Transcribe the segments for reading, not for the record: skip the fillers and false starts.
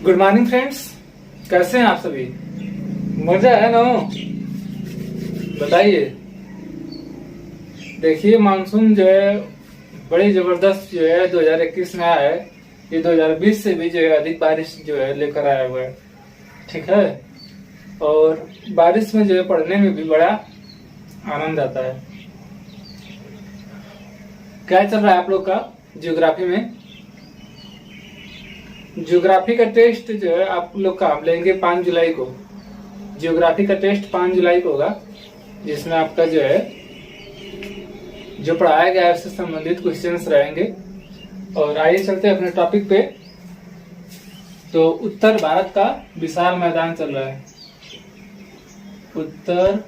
Good morning friends, कैसे हैं आप सभी? मजा है ना? बताइए। देखिए, मानसून जो है बड़ी जबरदस्त जो है 2021 में आया है। ये 2020 से भी जो है अधिक बारिश जो है लेकर आया हुआ है। ठीक है। और बारिश में जो है पढ़ने में भी बड़ा आनंद आता है। क्या चल रहा है आप लोग का ज्योग्राफी में? ज्योग्राफी का टेस्ट जो है आप लोग का हम लेंगे 5 जुलाई को। ज्योग्राफी का टेस्ट 5 जुलाई को होगा, जिसमें आपका जो है जो पढ़ाया गया है उससे संबंधित क्वेश्चंस रहेंगे। और आइए चलते हैं अपने टॉपिक पे। तो उत्तर भारत का विशाल मैदान चल रहा है। उत्तर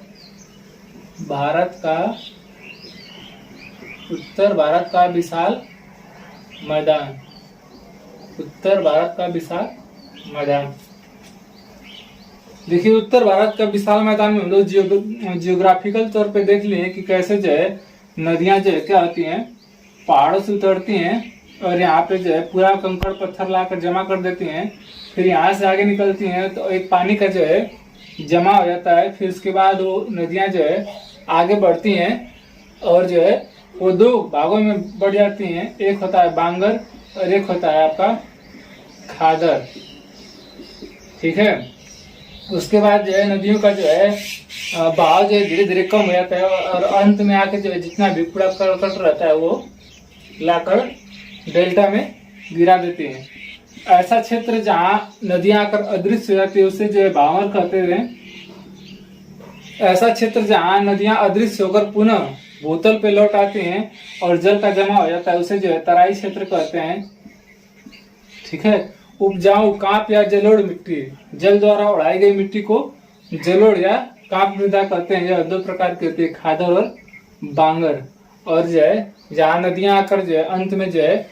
भारत का विशाल मैदान। उत्तर भारत का विशाल मैदान। देखिए, उत्तर भारत का विशाल मैदान में हम लोग जियोग्राफिकल तौर पे देख लिए कि कैसे जो है नदियां जो है क्या होती हैं, पहाड़ों से उतरती हैं और यहाँ पे जो है पूरा कंकड़ पत्थर लाकर जमा कर देती हैं। फिर यहाँ से आगे निकलती हैं तो एक पानी का जो है जमा हो जाता है। फिर उसके बाद वो नदियां जो है आगे बढ़ती हैं और जो है वो 2 भागों में बढ़ जाती हैं। एक होता है बांगर और एक होता है आपका खादर। ठीक है। उसके बाद जो है नदियों का जो है बहाव जो है धीरे धीरे कम हो जाता है और अंत में आके जो है जितना भी कूड़ा करकट रहता है वो लाकर डेल्टा में गिरा देते हैं। ऐसा क्षेत्र जहाँ नदियां आकर अदृश्य हो जाती है उसे जो है भावर कहते हैं। ऐसा क्षेत्र जहाँ नदियां अदृश्य होकर पुनः भूतल पे लौट आती हैं और जल का जमा हो जाता है उसे जो है तराई क्षेत्र कहते हैं। ठीक है। उपजाऊ कांप या जलोढ़ मिट्टी, जल द्वारा उड़ाई गई मिट्टी को जलोढ़ या कांप मृदा कहते हैं। यह 2 प्रकार की होती है, खादर और बांगर। और जो है जहाँ नदियां आकर जो है अंत में जो है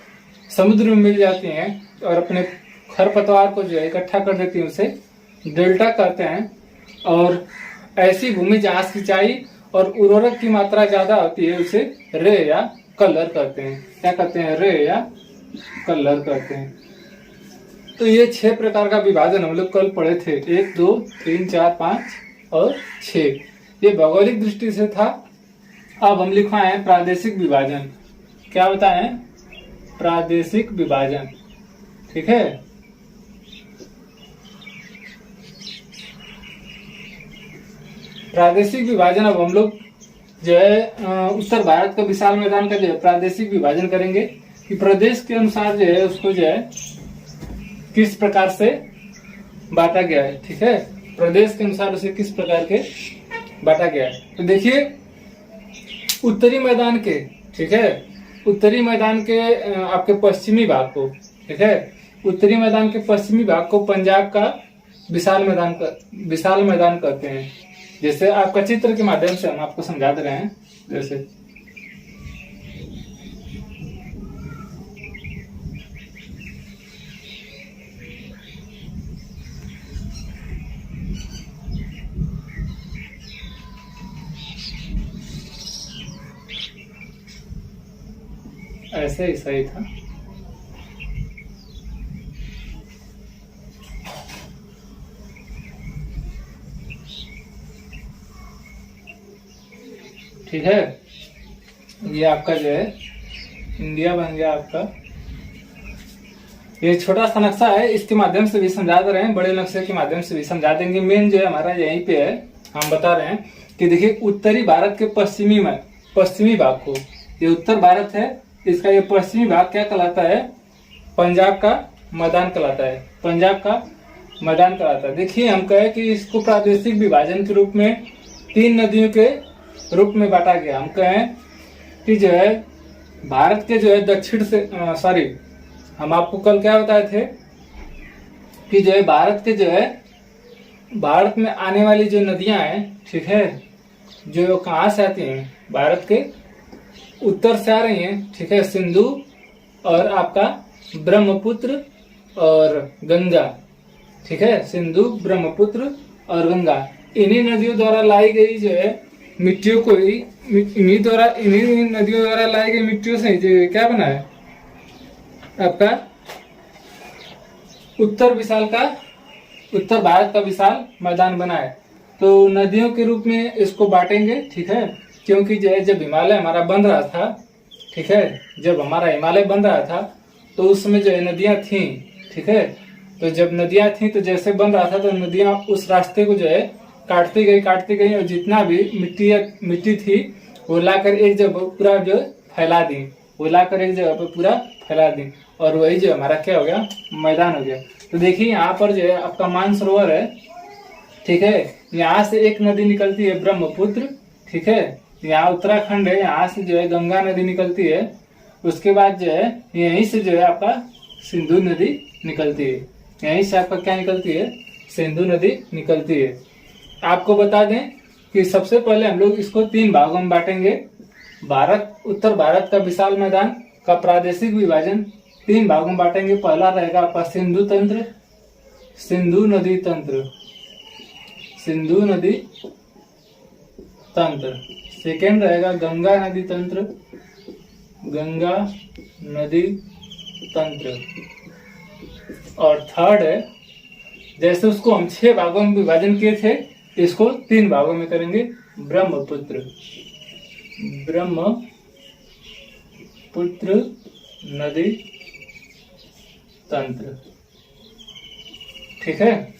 समुद्र में मिल जाती हैं और अपने खरपतवार को जो है इकट्ठा कर देती हैं उसे डेल्टा कहते हैं। और ऐसी भूमि जहाँ सिंचाई और उर्वरक की मात्रा ज्यादा होती है उसे रे या कलर कहते हैं। क्या कहते हैं? रे या कलर कहते हैं। तो ये 6 प्रकार का विभाजन हम लोग कल पढ़े थे। 1, 2, 3, 4, 5 और 6। ये भौगोलिक दृष्टि से था। अब हम लिखवाए हैं प्रादेशिक विभाजन। क्या बताएं? प्रादेशिक विभाजन। ठीक है। प्रादेशिक विभाजन अब हम लोग जो है उत्तर भारत का विशाल मैदान का जो है प्रादेशिक विभाजन करेंगे कि प्रदेश के अनुसार जो है उसको जो है किस प्रकार से बांटा गया है। ठीक है। प्रदेश के अनुसार उसे किस प्रकार के बांटा गया है। तो देखिए, उत्तरी मैदान के, ठीक है, उत्तरी मैदान के आपके पश्चिमी भाग को, ठीक है, उत्तरी मैदान के पश्चिमी भाग को पंजाब का विशाल मैदान कहते हैं। जैसे आपका चित्र के माध्यम से हम आपको समझा दे रहे हैं। जैसे ऐसे ही सही था। ठीक है। ये आपका जो है इंडिया बन गया आपका। ये छोटा सा नक्शा है, इसके माध्यम से भी समझा दे रहे हैं, बड़े नक्शे के माध्यम से भी समझा देंगे। मेन जो है हमारा यहीं पे है। हम बता रहे हैं कि देखिए, उत्तरी भारत के पश्चिमी भाग को, ये उत्तर भारत है, इसका ये पश्चिमी भाग क्या कहलाता है? पंजाब का मैदान कहलाता है। पंजाब का मैदान कहलाता है। देखिए, हम कहे कि इसको प्रादेशिक विभाजन के रूप में 3 नदियों के रूप में बांटा गया। हम कहें कि जो है भारत के जो है दक्षिण से हम आपको कल क्या बताए थे कि जो है भारत में आने वाली जो नदियां हैं, ठीक है, जो कहाँ से आती हैं? भारत के उत्तर से आ रही हैं। ठीक है। सिंधु और आपका ब्रह्मपुत्र और गंगा। ठीक है। सिंधु, ब्रह्मपुत्र और गंगा, इन्हीं नदियों द्वारा लाई गई जो है मिट्टियों को ही इन्हीं नदियों द्वारा लाई गई मिट्टियों से जो क्या बना है आपका उत्तर भारत का विशाल मैदान बना है। तो नदियों के रूप में इसको बांटेंगे, ठीक है, क्योंकि जब हिमालय हमारा बन रहा था, ठीक है, जब हमारा हिमालय बन रहा था तो उसमें नदियां थी, ठीक है। तो जब नदियां थी तो जैसे बन रहा था तो नदियां उस रास्ते को काटती गई और जितना भी मिट्टी थी वो लाकर एक जगह पूरा फैला दी, और वही हमारा क्या हो गया, मैदान हो गया। तो देखिए यहाँ पर आपका मानसरोवर है, ठीक है। यहाँ से एक नदी निकलती है ब्रह्मपुत्र, ठीक है। यहाँ उत्तराखंड है, यहाँ से गंगा नदी निकलती है। उसके बाद यहीं से आपका सिंधु नदी निकलती है। यहीं से आपका क्या निकलती है, सिंधु नदी निकलती है। आपको बता दें कि सबसे पहले हम लोग इसको 3 भागों में बांटेंगे। उत्तर भारत का विशाल मैदान का प्रादेशिक विभाजन 3 भागों में बांटेंगे। पहला रहेगा आपका सिंधु नदी तंत्र। सेकेंड रहेगा गंगा नदी तंत्र। और थर्ड है, जैसे उसको हम 6 भागों में विभाजन किए थे, इसको 3 भागों में करेंगे, ब्रह्मपुत्र नदी तंत्र, ठीक है।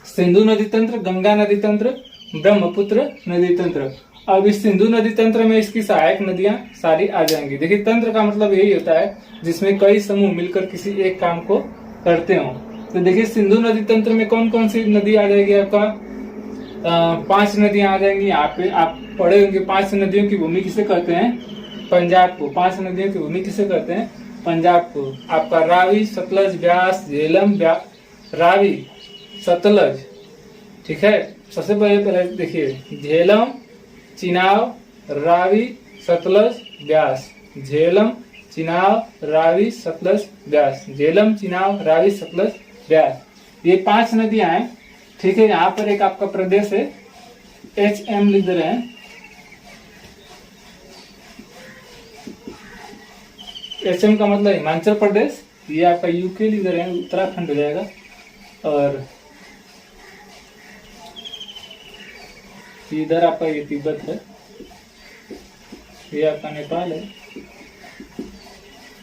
सिंधु नदी तंत्र, गंगा नदी तंत्र, ब्रह्मपुत्र नदी तंत्र। अब इस सिंधु नदी तंत्र में इसकी सहायक नदियां सारी आ जाएंगी। देखिए तंत्र का मतलब यही होता है जिसमें कई समूह मिलकर किसी एक काम को करते हो। तो देखिए सिंधु नदी तंत्र में कौन कौन सी नदी आ जाएगी, आपका 5 नदियां आ जाएंगी। यहाँ पे आप पढ़े होंगे 5 नदियों की भूमि किसे कहते हैं, पंजाब को। 5 नदियों की भूमि किसे कहते हैं, पंजाब को। आपका रावी, सतलज, ब्यास, झेलम, रावी, सतलज, ठीक है। सबसे पहले देखिए झेलम, चिनाव, रावी, सतलज, ब्यास। झेलम, चिनाव, रावी, सतलज, ब्यास। झेलम, चिनाव, रावी, सतलज, ब्यास। ये 5 नदियां हैं, ठीक है। यहाँ पर एक आपका प्रदेश है, HM लिख दे रहे हैं। HM का मतलब हिमाचल प्रदेश, ये आपका यूके लिख दे रहे हैं, उत्तराखंड हो जाएगा। और इधर आपका ये तिब्बत है, ये आपका नेपाल है,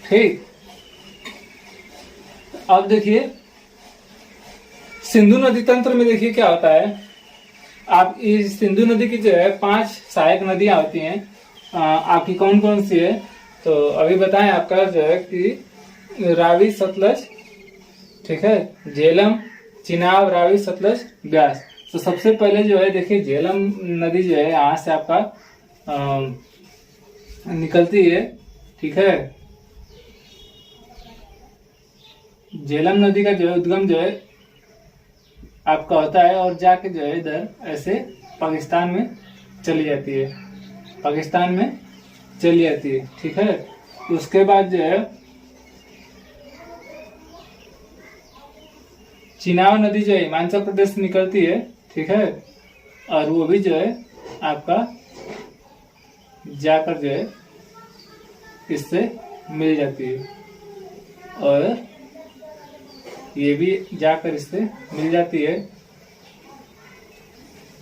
ठीक। अब देखिए सिंधु नदी तंत्र में देखिए क्या होता है। आप इस सिंधु नदी की 5 सहायक नदियां होती हैं। आपकी कौन कौन सी है, तो अभी बताएं। आपका कि रावी, सतलज, ठीक है, झेलम, चिनाब, रावी, सतलज, ब्यास। तो सबसे पहले देखिए झेलम नदी यहाँ से आपका निकलती है, ठीक है। झेलम नदी का उद्गम आपका होता है और जाके इधर ऐसे पाकिस्तान में चली जाती है, ठीक है। उसके बाद चिनाव नदी हिमाचल प्रदेश से निकलती है, ठीक है। और वो भी आपका जाकर इससे मिल जाती है, और ये भी जाकर इससे मिल जाती है,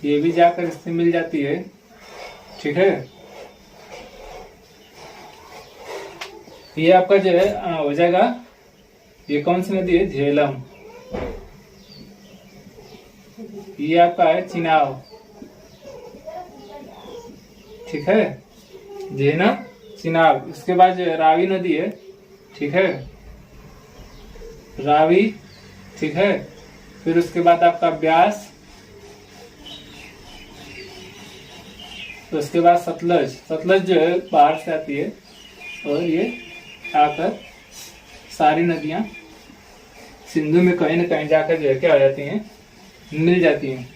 ये भी जाकर इससे मिल जाती है, ठीक है। ये आपका हो जाएगा, ये कौन सी नदी है, झेलम। ये आपका है चिनाव, ठीक है, झेलम, चिनाब। इसके बाद रावी नदी है, ठीक है, रावी, ठीक है। फिर उसके बाद आपका ब्यास, तो उसके बाद सतलज बाहर से आती है, और ये आकर सारी नदियां सिंधु में कहीं न कहीं जाकर क्या हो जाती हैं, मिल जाती हैं,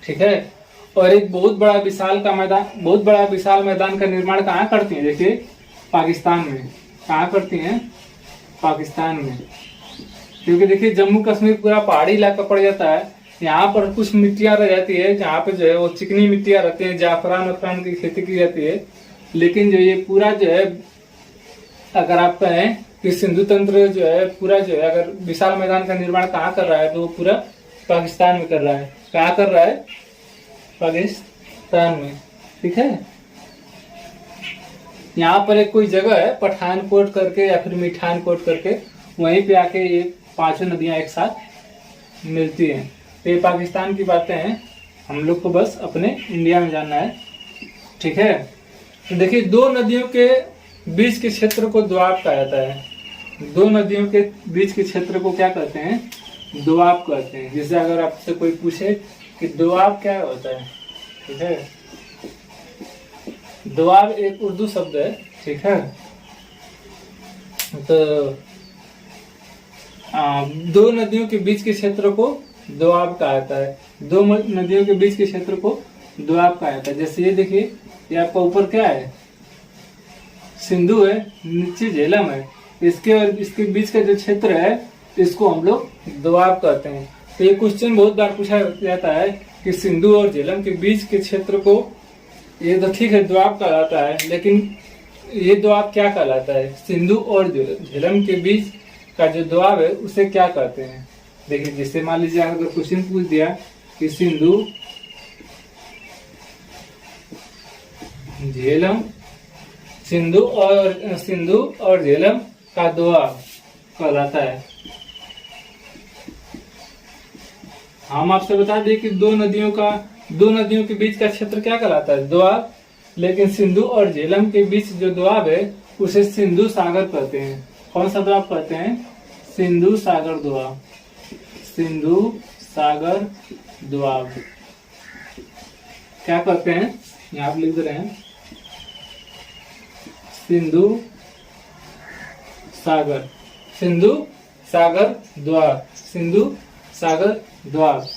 ठीक है। और एक बहुत बड़ा विशाल मैदान का निर्माण कहाँ करती हैं, देखिए पाकिस्तान में। कहाँ करती हैं, पाकिस्तान में। क्योंकि देखिए जम्मू कश्मीर पूरा पहाड़ी इलाका पड़ जाता है। यहाँ पर कुछ मिट्टियां रह जाती है, जहाँ पे वो चिकनी मिट्टियां रहती हैं, जाफरान की खेती की जाती है। लेकिन ये पूरा अगर आप कहें कि सिंधु तंत्र जो है पूरा जो है, अगर विशाल मैदान का निर्माण कहाँ कर रहा है तो वो पूरा पाकिस्तान में कर रहा है। कहाँ कर रहा है? पाकिस्तान में। ठीक है, यहाँ पर एक कोई जगह है पठानकोट करके या फिर मिठानकोट करके, वहीं पे आके ये पांचों नदियां एक साथ मिलती हैं। तो ये पाकिस्तान की बातें हैं, हम लोग को बस अपने इंडिया में जानना है। ठीक है, तो देखिए दो नदियों के बीच के क्षेत्र को दोआब कहा जाता है। दो नदियों के बीच के क्षेत्र को क्या कहते हैं? दोआब कहते हैं। जैसे अगर आपसे कोई पूछे कि दोआब क्या होता है, ठीक है, दोआब एक उर्दू शब्द है। ठीक है, तो दो नदियों के बीच के क्षेत्र को दोआब कहा जाता है। दो नदियों के बीच के क्षेत्र को दोआब कहा जाता है। जैसे ये देखिए, ये आपका ऊपर क्या है? सिंधु है, नीचे झेलम है। इसके और इसके बीच का जो क्षेत्र है इसको हम लोग दोआब कहते हैं। तो ये क्वेश्चन बहुत बार पूछा जाता है कि सिंधु और झेलम के बीच के क्षेत्र को, ये तो ठीक है दोआब कहलाता है, लेकिन ये दोआब क्या कहलाता है? सिंधु और झेलम के बीच का जो दोआब है उसे क्या कहते हैं? देखिए, जैसे मान लीजिए अगर क्वेश्चन पूछ दिया कि सिंधु झेलम, सिंधु और झेलम का दोआब कहलाता है। हम आपसे बता दें कि दो नदियों के बीच का क्षेत्र क्या कहलाता है? दोआब। लेकिन सिंधु और झेलम के बीच जो दोआब है उसे सिंधु सागर कहते हैं। कौन सा दोआब कहते हैं? सिंधु सागर दोआब। सिंधु सागर दोआब क्या कहते हैं? यहाँ आप लिख रहे हैं सिंधु सागर, सिंधु सागर दोआब, सिंधु सागर दोआब।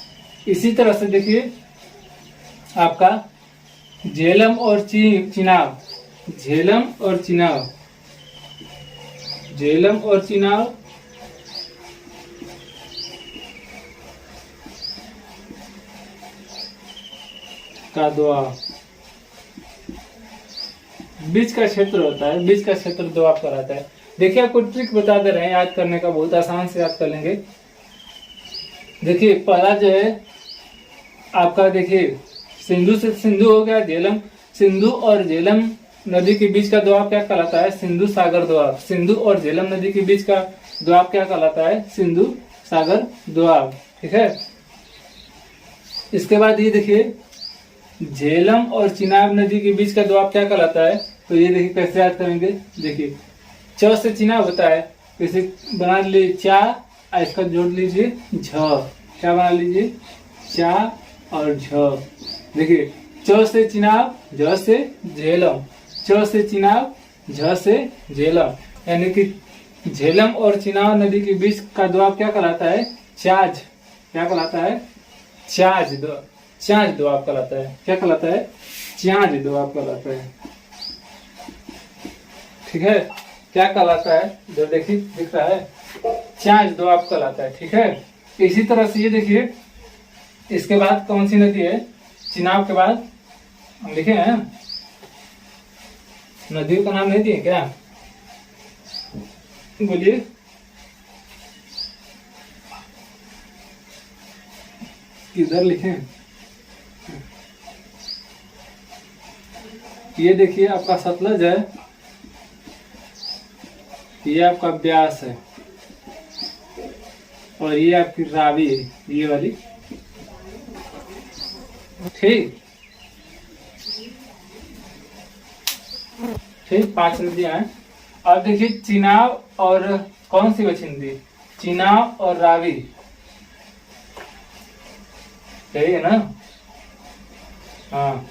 इसी तरह से देखिए आपका झेलम और चिनाब, झेलम और चिनाब, झेलम और चिनाब का दोआब, बीच का क्षेत्र होता है, बीच का क्षेत्र दोआब कराता है। देखिए आपको ट्रिक बता दे रहे हैं याद करने का, बहुत आसान से याद कर लेंगे। देखिए पहला जो है आपका, देखिए सिंधु से सिंधु हो गया, झेलम, सिंधु और झेलम नदी के बीच का दोआब क्या कहलाता है? सिंधु सागर दोआब। सिंधु और झेलम नदी के बीच का दोआब क्या कहलाता है? सिंधु सागर दोआब। ठीक है, इसके बाद ये देखिए झेलम और चिनाब नदी के बीच का दोआब क्या कहलाता है? तो ये देखिए कैसे याद करेंगे। देखिए च से चिनाब होता है, इसे बना लीजिए चा, इसका जोड़ लीजिए झ, क्या बना लीजिए? चा और झ। देखिए च से चिनाब, झ से झेलम, च से चिनाब, झ से झेलम, यानी कि झेलम और चिनाब नदी के बीच का दोआब क्या कहलाता है? चाज। क्या कहलाता है? चाज दोआब। चाज दोआब कहलाता है। क्या कहलाता है? चाज दोआब कहलाता है। ठीक है, क्या कहलाता है? जो देखिए दिख रहा है, चाज दोआब कहलाता है। ठीक है, इसी तरह से ये देखिए इसके बाद कौन सी नदी है? चिनाब के बाद हम लिखे हैं, नदियों का नाम नहीं दिए क्या? बोलिए। किधर लिखे? ये देखिए आपका सतलज है, ये आपका ब्यास है, और ये आपकी रावी है, ये वाली। ठीक ठीक, 5 नदियां हैं। अब देखिए चिनाब और कौन सी बची नदी? चिनाब और रावी, सही है ना? हाँ,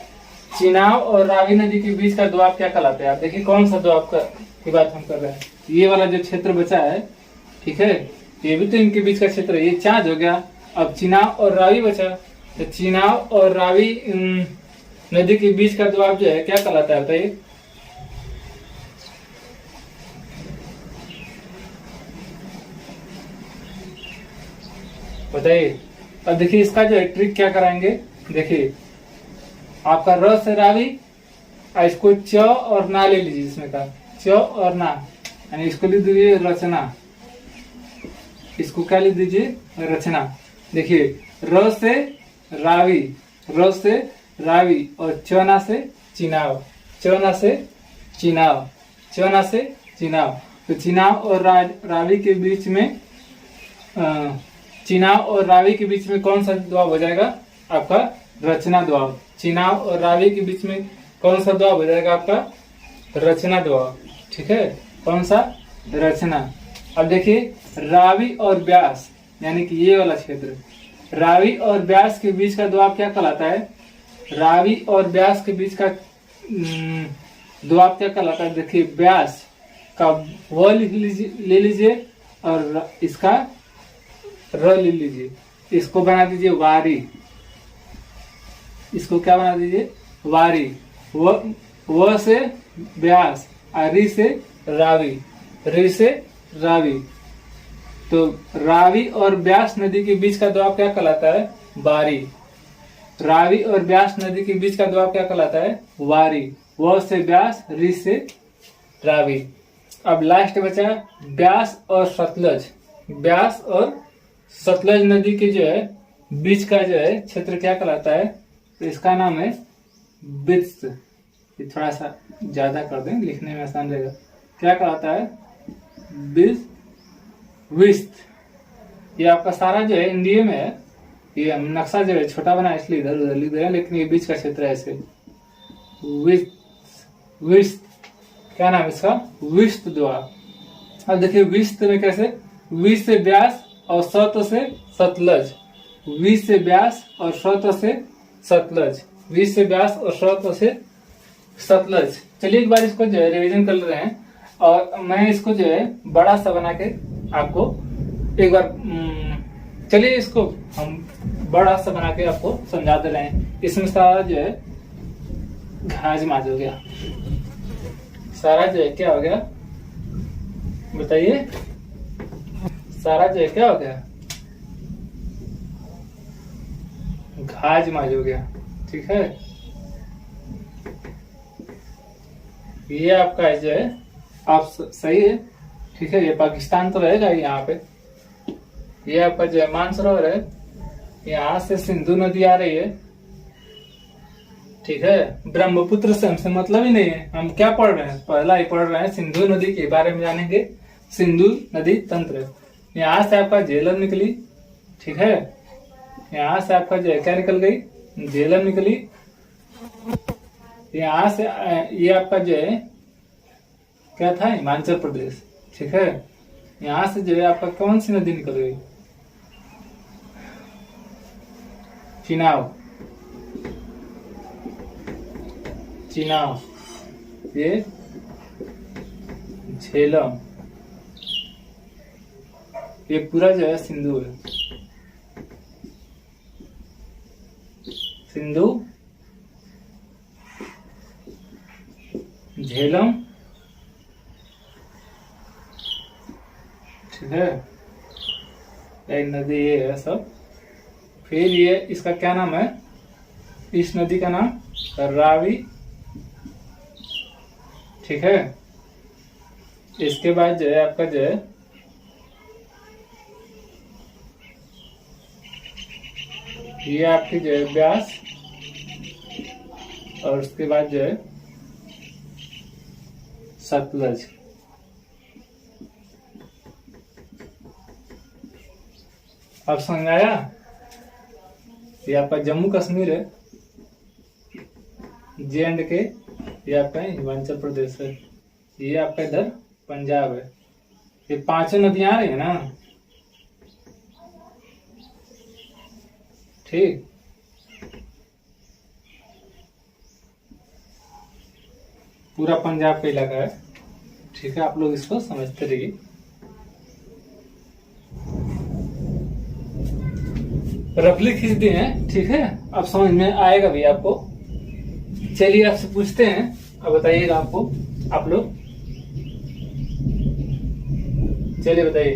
चिनाब और रावी नदी के बीच का दोआब क्या कहलाता है? आप देखिए कौन सा दोआब की बात हम कर रहे हैं। ये वाला जो क्षेत्र बचा है, ठीक है, ये भी तो इनके बीच का क्षेत्र है, ये चाज हो गया। अब चिनाब और रावी बचा, तो चिनाब और रावी नदी के बीच का दोआब जो है क्या कहलाता है बताइए? बताइए। अब देखिए इसका जो है ट्रिक क्या कराएंगे। देखिए आपका र से रावी, इसको च और ना ले लीजिए, इसमें का च और ना, यानी इसको लिख दीजिए रचना। इसको क्या लिख दीजिए? रचना। देखिए र से रावी, र से रावी और चना से चिनाव, चना से चिनाव, चना से चिनाव। तो चिनाव और रावी के बीच में चिनाव और रावी के बीच में कौन सा द्वाब हो जाएगा? आपका रचना द्वाब। चिनाव और रावी के बीच में कौन सा द्वाब हो जाएगा? आपका रचना द्वाब। ठीक है, कौन सा? रचना। अब देखिए रावी और व्यास, यानी कि ये वाला क्षेत्र, रावी और व्यास के बीच का द्वाब क्या कहलाता है? रावी और व्यास के बीच का द्वाब क्या कहलाता है? देखिए व्यास का व ले लीजिए और इसका र ले लीजिए, इसको बना दीजिए वारी। इसको क्या बना दीजिए? वारी। व से व्यास, री से रावी, री से रावी। तो रावी और व्यास नदी के बीच का द्वाब क्या कहलाता है? वारी। रावी और व्यास नदी के बीच का द्वाब क्या कहलाता है? वारी। व से व्यास, री से रावी। अब लास्ट बचा व्यास और सतलज। व्यास और सतलज नदी के जो है बीच का जो है क्षेत्र क्या कहलाता है? तो इसका नाम है वित्स। ये थोड़ा सा ज्यादा कर दें, लिखने में आसान रहेगा। क्या कहलाता है? विस्त। ये आपका सारा जो है इंडिया में है। ये हम नक्शा जो है छोटा बना इसलिए इधर उधर लिख रहे हैं, लेकिन ये बीच का क्षेत्र है ऐसे। विस्त क्या नाम है इसका? विस्त द्वाब। अब देखिए विस्त में कैसे? वि से व्यास और सत से सतलज, वि से व्यास और सत से सतलज, वि से व्यास और सत से सतलज। चलिए एक बार इसको जो है रिवीजन कर रहे हैं और मैं इसको जो है बड़ा सा बना के आपको एक बार चलिए इसको हम बड़ा सा बना के आपको समझा दे रहे हैं। इसमें सारा जो है घाज माज हो गया, सारा जो है क्या हो गया बताइए? सारा जो है क्या हो गया? घाज माज हो गया। ठीक है, ये आपका जो है आप सही है। ठीक है, ये पाकिस्तान तो रहेगा यहाँ पे। ये आपका जो है मानसरोवर है, यहाँ से सिंधु नदी आ रही है। ठीक है, ब्रह्मपुत्र से हमसे मतलब ही नहीं है। हम क्या पढ़ रहे हैं? पहला ही पढ़ रहे हैं, सिंधु नदी के बारे में जानेंगे। सिंधु नदी तंत्र, यहाँ से आपका झेलम निकली। ठीक है, यहाँ से आपका जो है क्या निकल गई? झेलम निकली। यहाँ से ये आपका जो है क्या था? हिमाचल प्रदेश। ठीक है, यहाँ से जो है आपका कौन सी नदी निकल गई? चिनाव। चिनाव, ये झेलम, ये पूरा जो है सिंधु है। सिंधु, झेलम। ठीक है, एक नदी ये है सब। फिर ये इसका क्या नाम है? इस नदी का नाम रावी। ठीक है, इसके बाद जो है आपका जो है ये आपकी जो है व्यास, और उसके बाद जो है सतलज। अब समझ आया? ये आपका जम्मू कश्मीर है, J&K, ये आपका हिमाचल प्रदेश है, ये आपका इधर पंजाब है। ये पांचों नदियां आ रही है ना? ठीक, पूरा पंजाब का इलाका है। ठीक है, आप लोग इसको समझते रहिए। रफली खींच दिए हैं। ठीक है, अब समझ में आएगा भी आपको। चलिए आपसे पूछते हैं, अब बताइएगा आपको, आप लोग चलिए बताइए,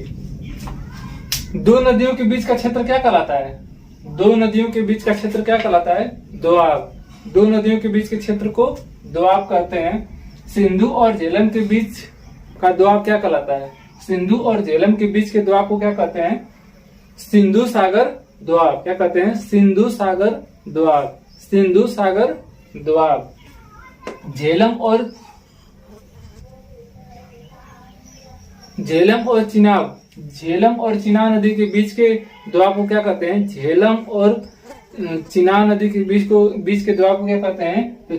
दो नदियों के बीच का क्षेत्र क्या कहलाता है? दो नदियों के बीच का क्षेत्र क्या कहलाता है? दोआब। दो नदियों के बीच के क्षेत्र को दोआब कहते हैं। सिंधु और झेलम के बीच का दोआब क्या कहलाता है? सिंधु और झेलम के बीच के दोआब को क्या कहते हैं? सिंधु सागर दोआब। क्या कहते हैं? सिंधु सागर दोआब। सिंधु सागर दोआब। झेलम और चिनाब, झेलम और चिनाब नदी के बीच के दोआब को क्या कहते हैं? झेलम और चिनाब नदी के बीच के दोआब को क्या कहते हैं? तो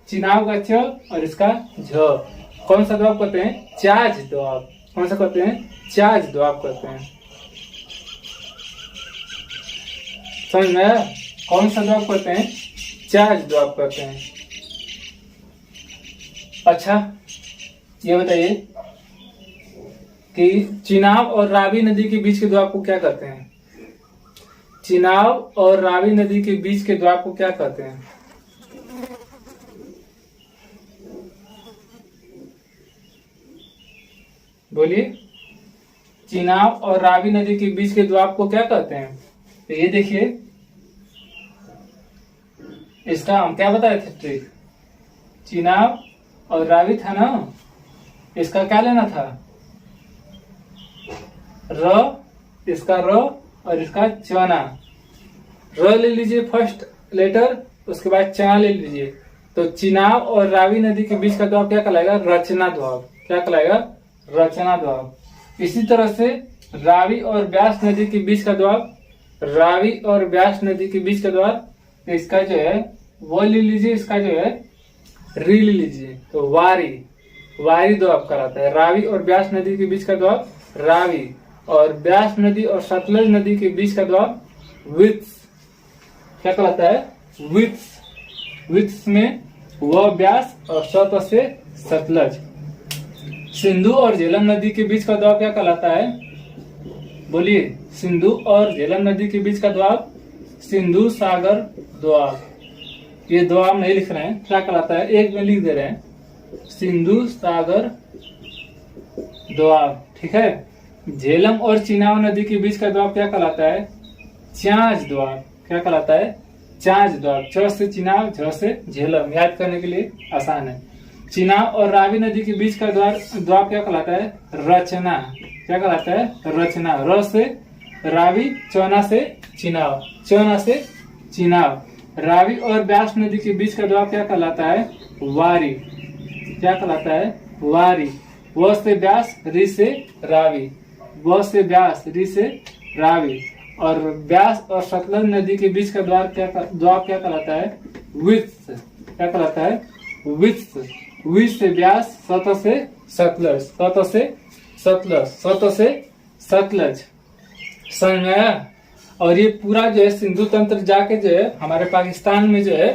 चिनाब का च और इसका झ, कौन सा दोआब कहते हैं? चाज दोआब। कौन सा कहते हैं? चाज दोआब कहते हैं। समझ में आया? कौन सा दोआब कहते हैं? चाज दोआब कहते हैं। अच्छा, ये बताइए कि चिनाब और रावी नदी के बीच के दोआब को क्या कहते हैं? चिनाब और रावी नदी के बीच के दोआब को क्या कहते हैं? बोलिए, चिनाब और रावी नदी के बीच के दोआब को क्या कहते हैं? तो ये देखिए, इसका हम क्या बताए थे ट्रिक? चिनाब और रावी था ना, इसका क्या लेना था? इसका र और इसका चना। र ले लीजिए फर्स्ट लेटर, उसके बाद चना ले लीजिए। तो चिनाब और रावी नदी के बीच का दोआब क्या कहलाएगा? रचना दोआब। क्या कहलाएगा? रचना दोआब। इसी तरह से रावी और ब्यास नदी के बीच का दोआब, रावी और ब्यास नदी के बीच का दोआब, तो इसका जो है वो ले लीजिए, इसका जो है री ले लीजिए। तो वारी दोआब कहलाता है। रावी और ब्यास नदी के बीच का दोआब रावी, और ब्यास नदी और सतलज नदी के बीच का दोआब वित्स। क्या कहलाता है? वित्स। वित्स में व ब्यास और सत से सतलज। सिंधु और झेलम नदी के बीच का दोआब क्या कहलाता है? बोलिए, सिंधु और झेलम नदी के बीच का दोआब सिंधु सागर दोआब। ये दोआब नहीं लिख रहे हैं, क्या कहलाता है? एक में लिख दे रहे हैं, सिंधु सागर दोआब। ठीक है। झेलम और चिनाब नदी के बीच का दोआब क्या कहलाता है? चांज दोआब। क्या कहलाता है? चांज दोआब। च से चिनाब, झ से झेलम, याद करने के लिए आसान है। चिनाब और रावी नदी के बीच का दोआब क्या कहलाता है? रचना। क्या कहलाता है? रचना। र से रावी, चौना से चिनाब, चौना से चिनाब। रावी और ब्यास नदी के बीच का दोआब क्या कहलाता है? वारी। क्या कहलाता है? वारी। व से ब्यास, री से रावी, व से ब्यास, री से रावी। और ब्यास और सतलज नदी के बीच का दोआब क्या कहलाता है? वित्स। क्या कहलाता है? वित्स। वित्स से ब्यास, सत से सतलज, सत से सतलज, सत से सतलज। समझ में आया? और ये पूरा जो है सिंधु तंत्र जाके जो है हमारे पाकिस्तान में जो है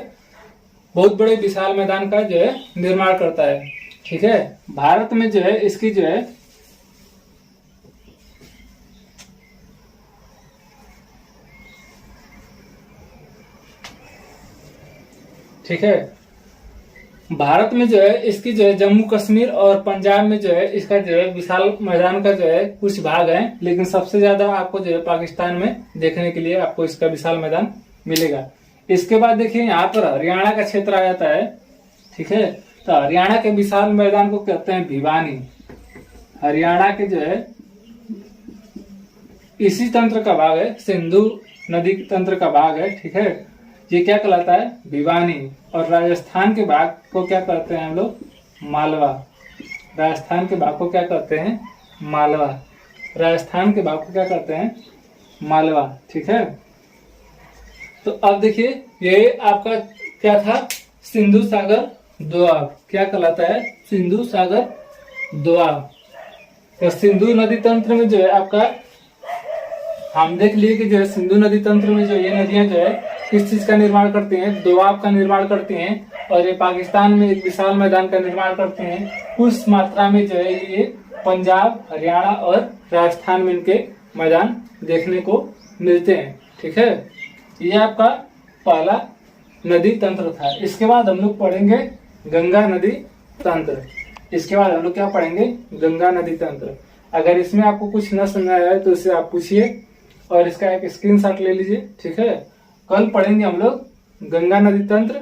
बहुत बड़े विशाल मैदान का जो है निर्माण करता है। ठीक है। भारत में जो है इसकी जो है ठीक है, भारत में जो है इसकी जो है जम्मू कश्मीर और पंजाब में जो है इसका जो है विशाल मैदान का जो है कुछ भाग है, लेकिन सबसे ज्यादा आपको जो है पाकिस्तान में देखने के लिए आपको इसका विशाल मैदान मिलेगा। इसके बाद देखिए यहाँ पर हरियाणा का क्षेत्र आ जाता है। ठीक है। तो हरियाणा के विशाल मैदान को कहते हैं भिवानी। हरियाणा के जो है इसी तंत्र का भाग है, सिंधु नदी तंत्र का भाग है। ठीक है। ये क्या कहलाता है? भिवानी। और राजस्थान के भाग को क्या कहते हैं हम लोग? मालवा। राजस्थान के भाग को क्या कहते हैं? मालवा। राजस्थान के भाग को क्या कहते हैं? मालवा। ठीक है। तो अब देखिए ये आपका क्या था? सिंधु सागर दोआब। क्या कहलाता है? सिंधु सागर दोआब। तो सिंधु नदी तंत्र में जो है आपका हम देख लिए कि जो है सिंधु नदी तंत्र में जो ये नदियां जो है किस चीज का निर्माण करती हैं? दोआब का निर्माण करती हैं। और ये पाकिस्तान में एक विशाल मैदान का निर्माण करते हैं। उस मात्रा में जो है ये पंजाब, हरियाणा और राजस्थान में इनके मैदान देखने को मिलते हैं। ठीक है। ये आपका पहला नदी तंत्र था। इसके बाद हम लोग पढ़ेंगे गंगा नदी तंत्र। इसके बाद हम लोग क्या पढ़ेंगे? गंगा नदी तंत्र। अगर इसमें आपको कुछ न समझ आया है तो इससे आप पूछिए और इसका एक स्क्रीनशॉट ले लीजिए। ठीक है। कल पढ़ेंगे हम लोग गंगा नदी तंत्र।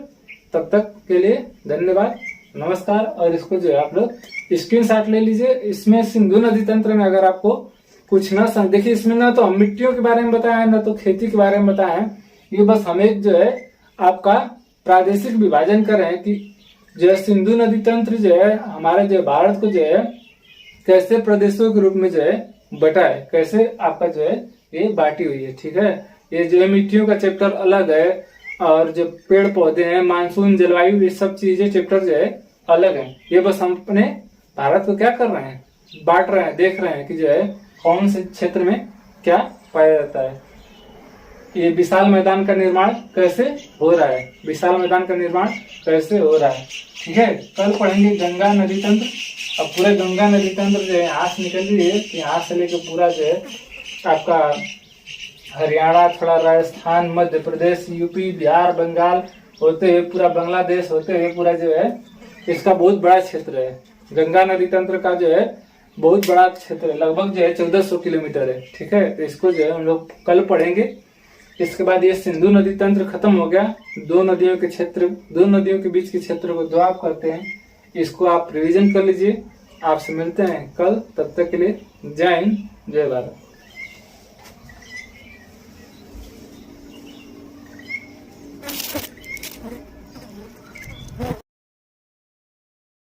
तब तक के लिए धन्यवाद। नमस्कार। और इसको जो है आप लोग स्क्रीनशॉट ले लीजिए। इसमें सिंधु नदी तंत्र में अगर आपको कुछ ना समझ, देखिए इसमें ना तो हम मिट्टियों के बारे में बताया है, ना तो खेती के बारे में बताया है। ये बस हमें जो है आपका प्रादेशिक विभाजन कर रहे हैं कि जो है सिंधु नदी तंत्र जो है हमारे जो भारत को जो है कैसे प्रदेशों के रूप में जो है बटा है, कैसे आपका जो है ये बांटी हुई है। ठीक है, ये जो है मिट्टियों का चैप्टर अलग है, और जो पेड़ पौधे हैं, मानसून, जलवायु, ये सब चीजें चैप्टर जो है अलग है। ये बस हम अपने भारत को क्या कर रहे हैं, बांट रहे हैं, देख रहे हैं कि जो है कौन से क्षेत्र में क्या पाया जाता है। ये विशाल मैदान का निर्माण कैसे हो रहा है, विशाल मैदान का निर्माण कैसे हो रहा है। ठीक है, कल पढ़ेंगे गंगा नदी तंत्र। अब पूरे गंगा नदी तंत्र जो है यहाँ से निकल रही है, यहाँ से लेकर पूरा जो है आपका हरियाणा, थोड़ा राजस्थान, मध्य प्रदेश, यूपी, बिहार, बंगाल होते हुए पूरा बांग्लादेश होते हुए पूरा जो है इसका बहुत बड़ा क्षेत्र है। गंगा नदी तंत्र का जो है बहुत बड़ा क्षेत्र है, लगभग जो है 1400 किलोमीटर है। ठीक है, तो इसको जो है हम लोग कल पढ़ेंगे। इसके बाद ये सिंधु नदी तंत्र खत्म हो गया। दो नदियों के बीच के क्षेत्र को दो आप करते हैं, इसको आप रिवीजन कर लीजिए। आपसे मिलते हैं कल, तब तक के लिए जय हिंद, जय भारत।